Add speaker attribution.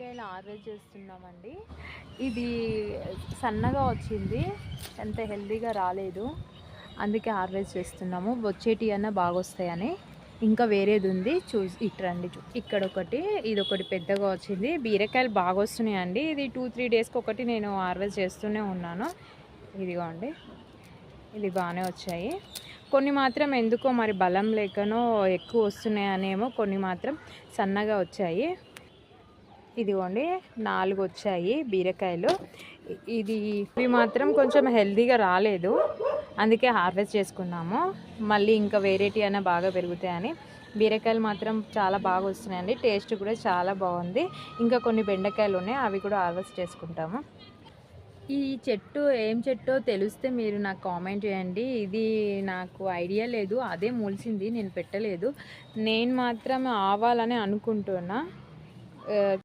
Speaker 1: బీరకాయలు హార్వెస్ట్ చేస్తున్నామండి. ఇది సన్నగా వచ్చింది, అంత హెల్దీగా రాలేదు, అందుకే హార్వెస్ట్ చేస్తున్నాము. వచ్చేటి అన్న బాగా వస్తాయని. ఇంకా వేరేది ఉంది, ఇట్రండి. ఇక్కడ ఒకటి, ఇది ఒకటి పెద్దగా వచ్చింది. బీరకాయలు బాగా వస్తున్నాయండి. ఇది 2-3 డేస్కి ఒకటి నేను హార్వెస్ట్ చేస్తూనే ఉన్నాను. ఇదిగోండి, ఇది బాగానే వచ్చాయి. కొన్ని మాత్రం ఎందుకో మరి బలం లేకనో ఎక్కువ వస్తున్నాయనేమో, కొన్ని మాత్రం సన్నగా వచ్చాయి. ఇదిగోండి 4 వచ్చాయి బీరకాయలు. ఇవి మాత్రం కొంచెం హెల్తీగా రాలేదు, అందుకే హార్వెస్ట్ చేసుకున్నాము. మళ్ళీ ఇంకా వేరేటి అయినా బాగా పెరుగుతాయని. బీరకాయలు మాత్రం చాలా బాగా వస్తున్నాయండి, టేస్ట్ కూడా చాలా బాగుంది. ఇంకా కొన్ని బెండకాయలు ఉన్నాయి, అవి కూడా హార్వెస్ట్ చేసుకుంటాము. ఈ చెట్టు ఏం చెట్టో తెలిస్తే మీరు నాకు కామెంట్ చేయండి. ఇది నాకు ఐడియా లేదు, అదే మొలిసింది, నేను పెట్టలేదు. నేను మాత్రం ఆవాలని అనుకుంటున్నా.